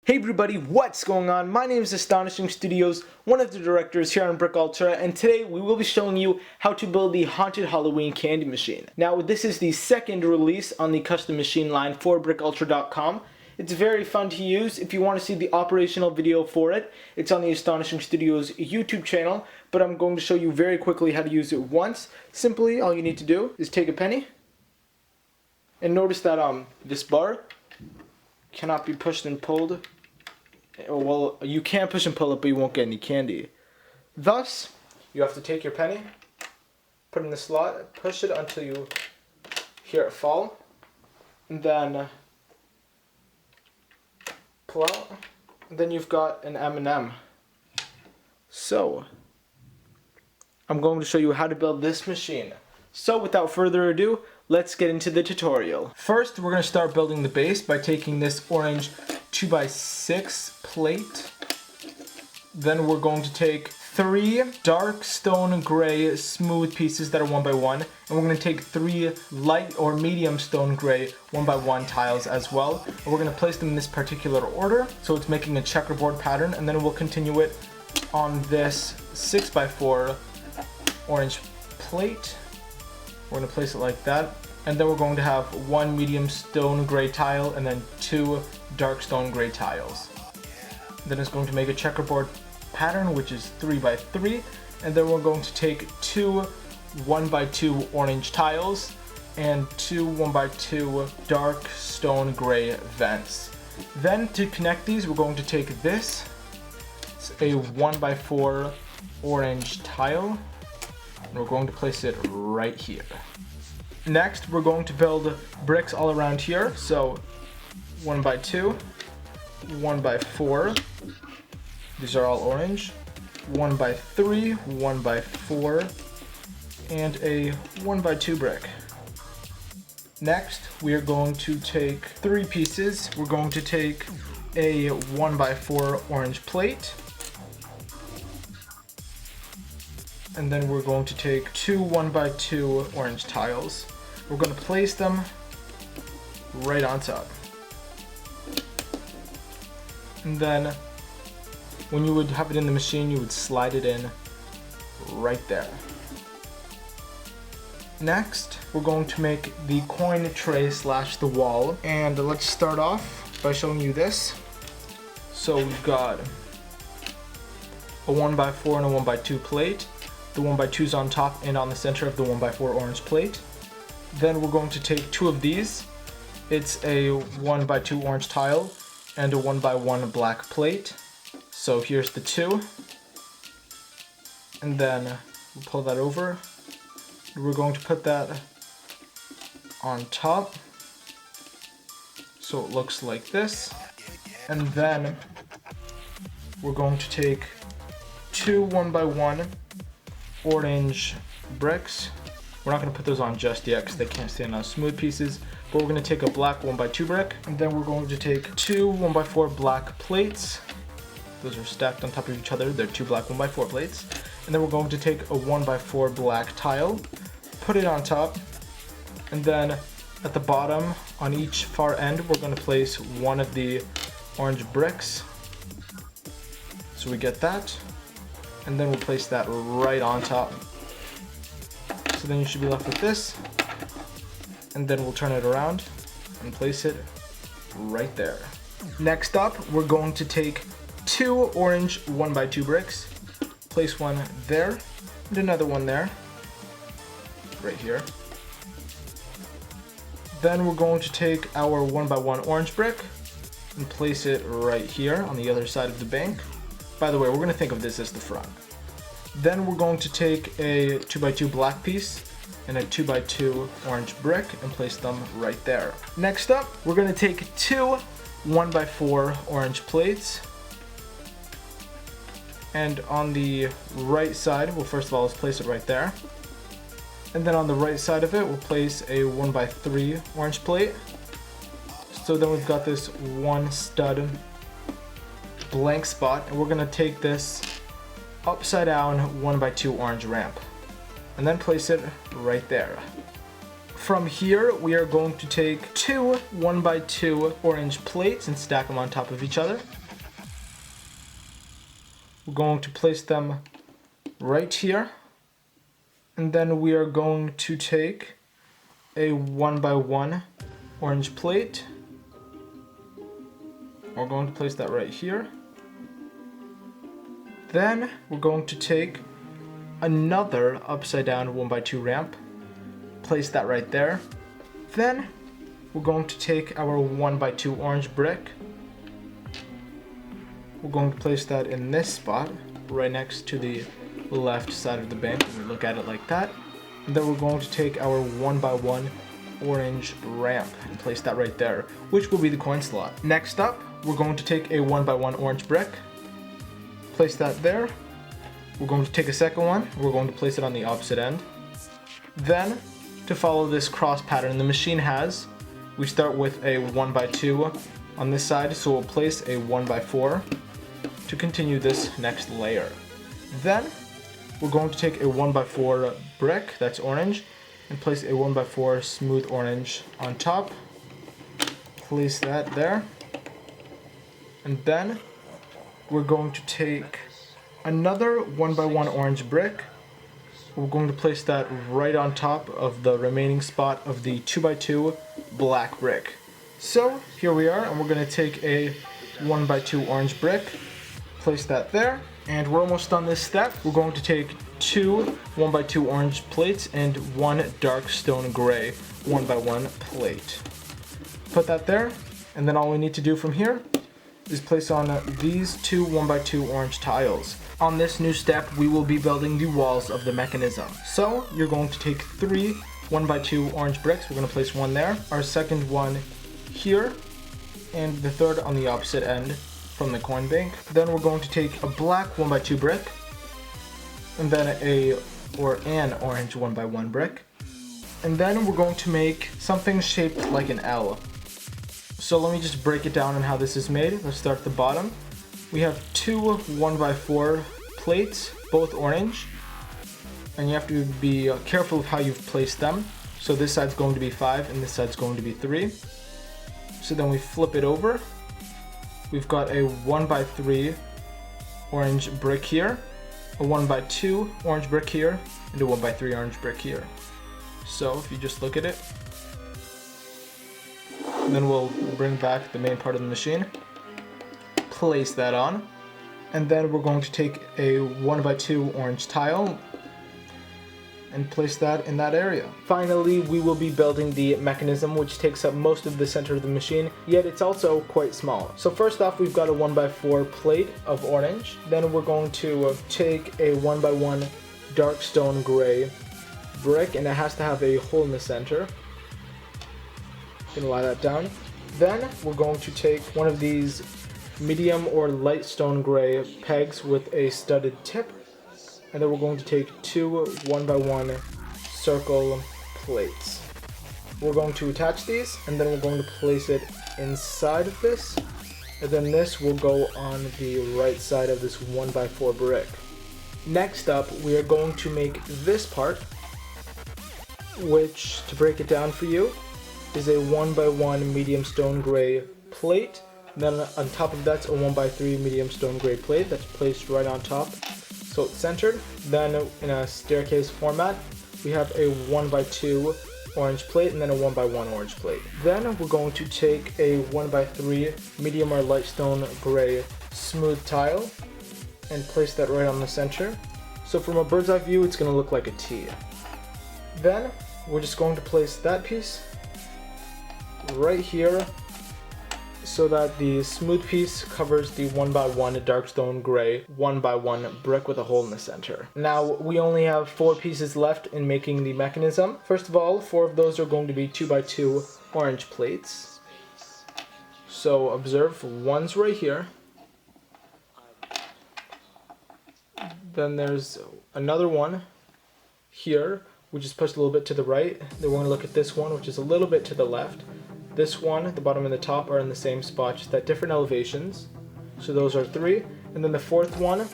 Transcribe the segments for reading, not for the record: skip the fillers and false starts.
Hey everybody, what's going on? My name is Astonishing Studios, one of the directors here on BrickUltra, and today we will be showing you how to build the Haunted Halloween candy machine. Now, this is the second release on the custom machine line for BrickUltra.com. It's very fun to use. If you want to see the operational video for it, it's on the Astonishing Studios YouTube channel, but I'm going to show you very quickly how to use it once. Simply, all you need to do is take a penny, and notice that this bar cannot be pushed and pulled. Well, you can push and pull it, but you won't get any candy. Thus, you have to take your penny, put it in the slot, push it until you hear it fall, and then pull out, and then you've got an M&M. So, I'm going to show you how to build this machine. So, without further ado, let's get into the tutorial. First, we're going to start building the base by taking this orange 2x6 plate. Then we're going to take 3 dark stone gray smooth pieces that are 1x1, and we're going to take 3 light or medium stone gray 1x1 tiles as well. And we're going to place them in this particular order, so it's making a checkerboard pattern, and then we'll continue it on this 6x4 orange plate. We're going to place it like that. And then we're going to have 1 medium stone gray tile and then 2 dark stone gray tiles. Then it's going to make a checkerboard pattern, which is 3x3. And then we're going to take 2 1x2 orange tiles and 2 1x2 dark stone gray vents. Then to connect these, we're going to take this. It's a 1x4 orange tile. And we're going to place it right here. Next, we're going to build bricks all around here. So 1x2, 1x4, these are all orange, 1x3, 1x4, and a 1x2 brick. Next, we are going to take 3 pieces. We're going to take a 1x4 orange plate, and then we're going to take 2 1x2 orange tiles. We're going to place them right on top. And then when you would have it in the machine, you would slide it in right there. Next, we're going to make the coin tray slash the wall. And let's start off by showing you this. So we've got a 1x4 and a 1x2 plate. The 1x2 is on top and on the center of the 1x4 orange plate. Then we're going to take 2 of these. It's a 1x2 orange tile and a 1x1 black plate. So here's the 2. And then we'll pull that over. We're going to put that on top. So it looks like this. And then we're going to take 2 1x1 orange bricks. We're not going to put those on just yet because they can't stand on smooth pieces, but we're going to take a black 1x2 brick, and then we're going to take 2 1x4 black plates. Those are stacked on top of each other. They're 2 black 1x4 plates. And then we're going to take a 1x4 black tile, put it on top, and then at the bottom on each far end we're going to place one of the orange bricks. So we get that. And then we'll place that right on top. So then you should be left with this. And then we'll turn it around and place it right there. Next up, we're going to take 2 orange 1x2 bricks, place one there, and another one there, right here. Then we're going to take our 1x1 orange brick and place it right here on the other side of the bank. By the way, we're going to think of this as the front. Then we're going to take a 2x2 black piece and a 2x2 orange brick and place them right there. Next up, we're going to take 2 1x4 orange plates. And on the right side, well, first of all, let's place it right there. And then on the right side of it, we'll place a 1x3 orange plate. So then we've got this 1 stud blank spot, and we're going to take this upside down 1x2 orange ramp and then place it right there. From here, we are going to take two 1x2 orange plates and stack them on top of each other. We're going to place them right here. And then we are going to take a 1x1 orange plate. We're going to place that right here. Then we're going to take another upside down 1x2 ramp. Place that right there. Then we're going to take our 1x2 orange brick. We're going to place that in this spot, right next to the left side of the bank. We look at it like that. And then we're going to take our 1x1 orange ramp and place that right there, which will be the coin slot. Next up, we're going to take a 1x1 orange brick. Place that there. We're going to take a second one. We're going to place it on the opposite end. Then, to follow this cross pattern the machine has, we start with a 1x2 on this side, so we'll place a 1x4 to continue this next layer. Then we're going to take a 1x4 brick, that's orange, and place a 1x4 smooth orange on top. Place that there. And then we're going to take another 1x1 orange brick. We're going to place that right on top of the remaining spot of the 2x2 black brick. So here we are, and we're going to take a 1x2 orange brick, place that there, and we're almost done this step. We're going to take two 1x2 orange plates and one dark stone gray 1x1 plate. Put that there, and then all we need to do from here is place on these two 1x2 orange tiles. On this new step, we will be building the walls of the mechanism. So you're going to take three 1x2 orange bricks. We're going to place one there, our second one here, and the third on the opposite end from the coin bank. Then we're going to take a black 1x2 brick, and then an orange 1x1 brick. And then we're going to make something shaped like an L. So let me just break it down on how this is made. Let's start at the bottom. We have two 1x4 plates, both orange, and you have to be careful of how you've placed them. So this side's going to be 5 and this side's going to be 3. So then we flip it over. We've got a 1x3 orange brick here, a 1x2 orange brick here, and a 1x3 orange brick here. So if you just look at it, and then we'll bring back the main part of the machine. Place that on, and then we're going to take a 1x2 orange tile and place that in that area. Finally, we will be building the mechanism, which takes up most of the center of the machine, yet it's also quite small. So first off, we've got a 1x4 plate of orange. Then we're going to take a 1x1 dark stone gray brick, and it has to have a hole in the center. Gonna lie that down. Then we're going to take one of these medium or light stone gray pegs with a studded tip, and then we're going to take two 1x1 circle plates. We're going to attach these, and then we're going to place it inside of this, and then this will go on the right side of this 1x4 brick. Next up, we are going to make this part, which, to break it down for you, is a 1x1 medium stone gray plate. Then on top of that's a 1x3 medium stone gray plate that's placed right on top, so it's centered. Then in a staircase format, we have a 1x2 orange plate and then a 1x1 orange plate. Then we're going to take a 1x3 medium or light stone gray smooth tile and place that right on the center. So from a bird's eye view, it's going to look like a T. Then we're just going to place that piece right here, so that the smooth piece covers the 1x1 dark stone gray 1x1 brick with a hole in the center. Now we only have 4 pieces left in making the mechanism. First of all, 4 of those are going to be 2x2 orange plates. So observe, one's right here. Then there's another one here, which is pushed a little bit to the right. Then we're going to look at this one, which is a little bit to the left. This one, the bottom and the top, are in the same spot, just at different elevations. So those are 3. And then the 4th one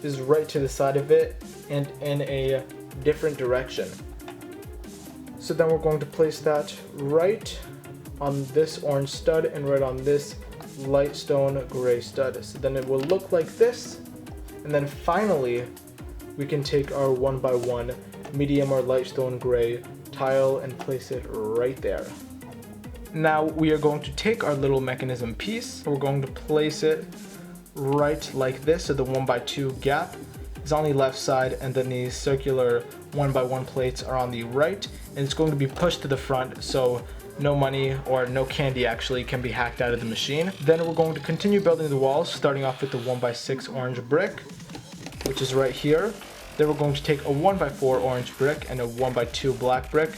is right to the side of it and in a different direction. So then we're going to place that right on this orange stud and right on this light stone gray stud. So then it will look like this. And then finally, we can take our 1x1 medium or light stone gray tile and place it right there. Now we are going to take our little mechanism piece. We're going to place it right like this, so the 1x2 gap is on the left side and then the circular 1x1 plates are on the right, and it's going to be pushed to the front so no money or no candy actually can be hacked out of the machine. Then we're going to continue building the walls, starting off with the 1x6 orange brick, which is right here. Then we're going to take a 1x4 orange brick and a 1x2 black brick,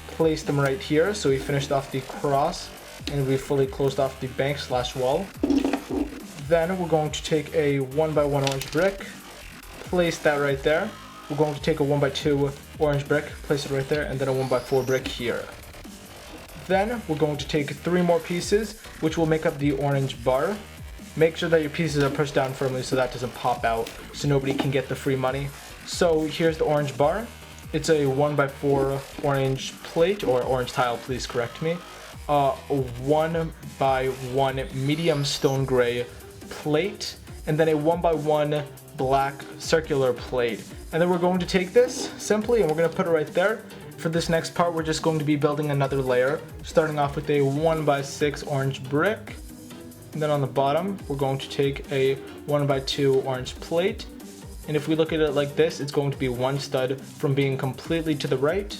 place them right here. So we finished off the cross and we fully closed off the bank / wall. Then we're going to take a 1x1 orange brick, place that right there. We're going to take a 1x2 orange brick, place it right there, and then a 1x4 brick here. Then we're going to take 3 more pieces, which will make up the orange bar. Make sure that your pieces are pushed down firmly so that doesn't pop out, so nobody can get the free money. So here's the orange bar. It's a 1x4 orange plate, or orange tile, please correct me. A 1x1 medium stone gray plate, and then a 1x1 black circular plate. And then we're going to take this simply and we're going to put it right there. For this next part, we're just going to be building another layer, starting off with a 1x6 orange brick. And then on the bottom, we're going to take a 1x2 orange plate. And if we look at it like this, it's going to be one stud from being completely to the right.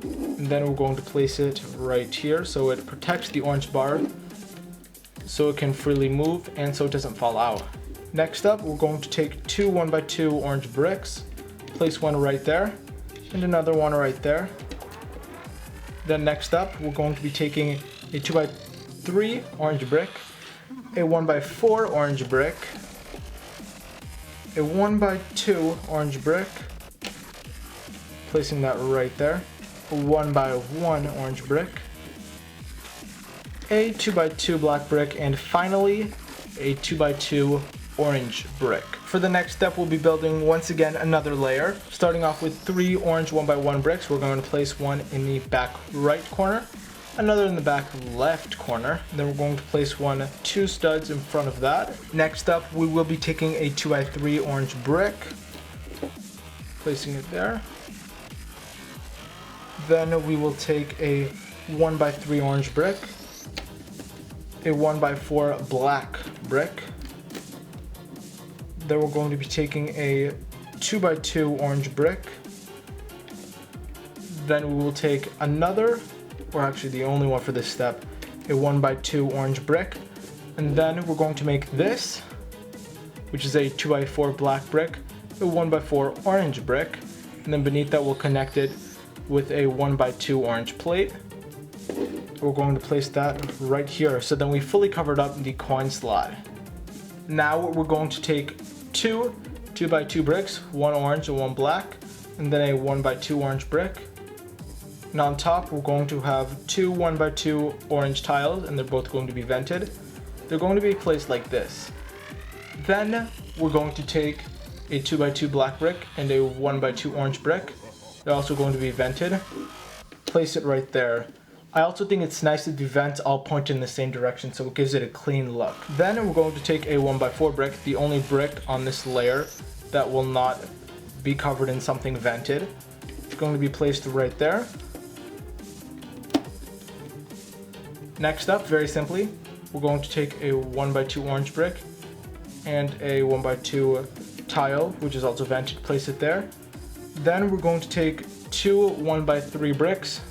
And then we're going to place it right here so it protects the orange bar so it can freely move and so it doesn't fall out. Next up, we're going to take 2 1x2 orange bricks, place one right there and another one right there. Then next up, we're going to be taking a 2x3 orange brick, a 1x4 orange brick, a 1x2 orange brick, placing that right there, a 1x1 orange brick, a 2x2 black brick, and finally a 2x2 orange brick. For the next step, we'll be building once again another layer, starting off with 3 orange 1x1 bricks. We're going to place one in the back right corner, another in the back left corner. Then we're going to place 2 studs in front of that. Next up, we will be taking a 2x3 orange brick, placing it there. Then we will take a 1x3 orange brick, a 1x4 black brick. Then we're going to be taking a 2x2 orange brick. Then we will take another, or actually the only one for this step, a 1x2 orange brick. And then we're going to make this, which is a 2x4 black brick, a 1x4 orange brick. And then beneath that we'll connect it with a 1x2 orange plate. We're going to place that right here. So then we fully covered up the coin slot. Now we're going to take 2 2x2 bricks, one orange and one black, and then a 1x2 orange brick. And on top, we're going to have 2 1x2 orange tiles, and they're both going to be vented. They're going to be placed like this. Then we're going to take a 2x2 black brick and a 1x2 orange brick. They're also going to be vented. Place it right there. I also think it's nice that the vents all point in the same direction, so it gives it a clean look. Then we're going to take a 1x4 brick, the only brick on this layer that will not be covered in something vented. It's going to be placed right there. Next up, very simply, we're going to take a 1x2 orange brick and a 1x2 tile, which is also vented, place it there. Then we're going to take 2 1x3 bricks,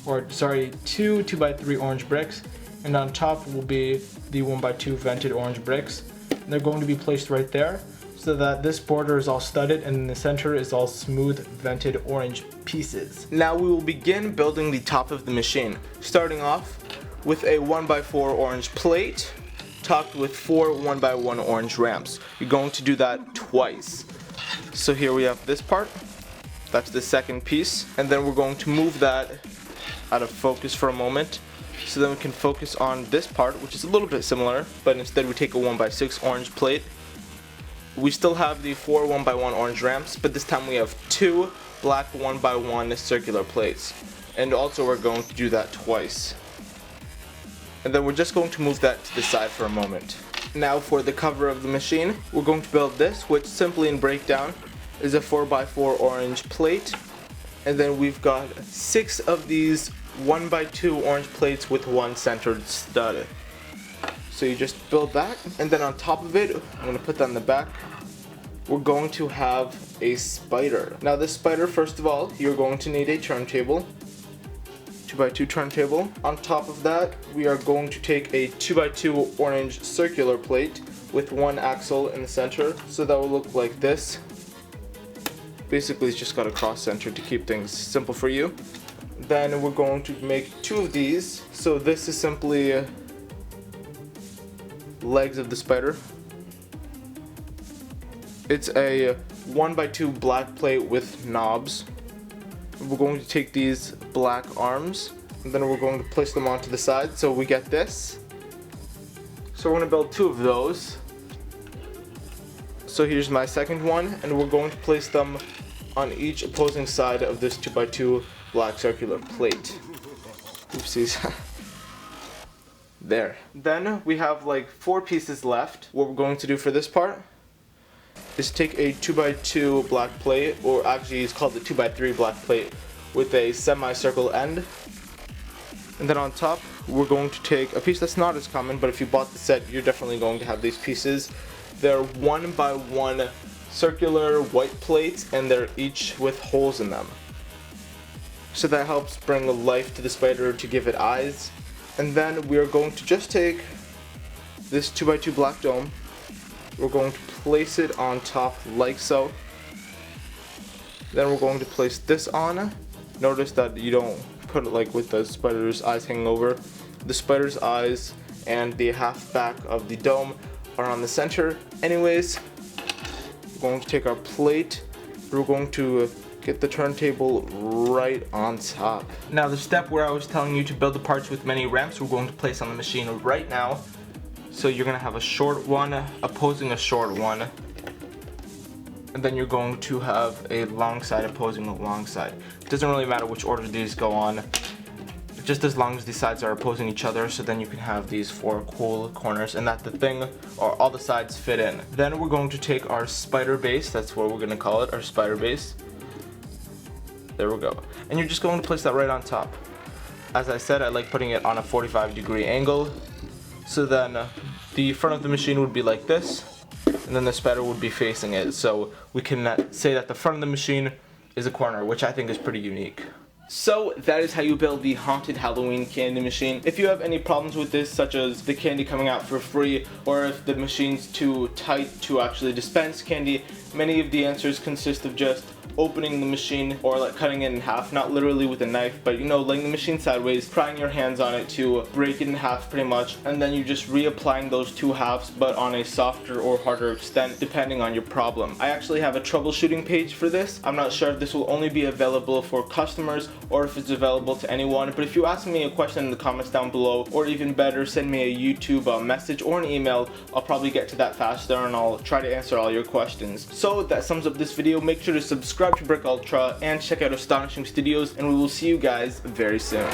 or sorry, 2 2x3 orange bricks, and on top will be the 1x2 vented orange bricks. And they're going to be placed right there so that this border is all studded and in the center is all smooth vented orange pieces. Now we will begin building the top of the machine, starting off with a 1x4 orange plate topped with 4 1x1 orange ramps. You're going to do that twice. So here we have this part, that's the second piece, and then we're going to move that out of focus for a moment so then we can focus on this part, which is a little bit similar, but instead we take a 1x6 orange plate. We still have the 4 1x1 orange ramps, but this time we have 2 black 1x1 circular plates. And also we're going to do that twice. And then we're just going to move that to the side for a moment. Now for the cover of the machine, we're going to build this, which simply in breakdown is a 4x4 orange plate. And then we've got 6 of these 1x2 orange plates with one centered stud. So you just build that, and then on top of it, I'm going to put that in the back, we're going to have a spider. Now this spider, first of all, you're going to need a turntable, 2x2 turntable. On top of that, we are going to take a 2x2 orange circular plate with one axle in the center, so that will look like this. Basically it's just got a cross center to keep things simple for you. Then we're going to make 2 of these, so this is simply legs of the spider. It's a 1x2 black plate with knobs. We're going to take these black arms and then we're going to place them onto the side so we get this. So we're going to build 2 of those. So here's my second one, and we're going to place them on each opposing side of this 2x2 black circular plate. Oopsies. There. Then we have like 4 pieces left. What we're going to do for this part is take a 2x2 black plate, or actually it's called the 2x3 black plate, with a semicircle end. And then on top, we're going to take a piece that's not as common, but if you bought the set, you're definitely going to have these pieces. They're 1x1 circular white plates, and they're each with holes in them. So that helps bring life to the spider to give it eyes. And then we are going to just take this 2x2 black dome, we're going to place it on top like so. Then we're going to place this on. Notice that you don't put it like with the spider's eyes hanging over. The spider's eyes and the half back of the dome are on the center. Anyways, we're going to take our plate, we're going to get the turntable right on top. Now the step where I was telling you to build the parts with many ramps, we're going to place on the machine right now. So you're going to have a short one opposing a short one. And then you're going to have a long side opposing a long side. It doesn't really matter which order these go on, just as long as the sides are opposing each other, so then you can have these 4 cool corners and that the thing, or all the sides fit in. Then we're going to take our spider base, that's what we're going to call it, our spider base. There we go. And you're just going to place that right on top. As I said, I like putting it on a 45-degree angle. So then the front of the machine would be like this, and then the spider would be facing it. So we can say that the front of the machine is a corner, which I think is pretty unique. So that is how you build the haunted Halloween candy machine. If you have any problems with this, such as the candy coming out for free, or if the machine's too tight to actually dispense candy, many of the answers consist of just opening the machine or like cutting it in half, not literally with a knife, but you know, laying the machine sideways, prying your hands on it to break it in half pretty much, and then you just reapplying those 2 halves but on a softer or harder extent depending on your problem. I actually have a troubleshooting page for this. I'm not sure if this will only be available for customers or if it's available to anyone, but if you ask me a question in the comments down below, or even better, send me a YouTube message or an email, I'll probably get to that faster and I'll try to answer all your questions. So that sums up this video. Make sure to subscribe to BrickUltra and check out Astonishing Studios, and we will see you guys very soon.